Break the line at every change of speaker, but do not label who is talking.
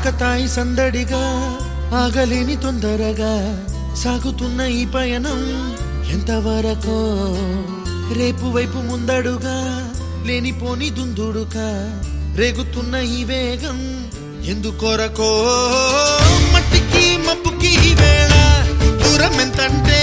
ఆకతాయి సందడిగా ఆగలేని తొందరగా సాగుతున్న ఈ పయనం ఎంతవరకో రేపు వైపు ముందడుగా లేనిపోని దుందుడుగా రేగుతున్న ఈ వేగం ఎందుకొరకో మట్టికి మబ్బుకి వేళ దూరం ఎంతంటే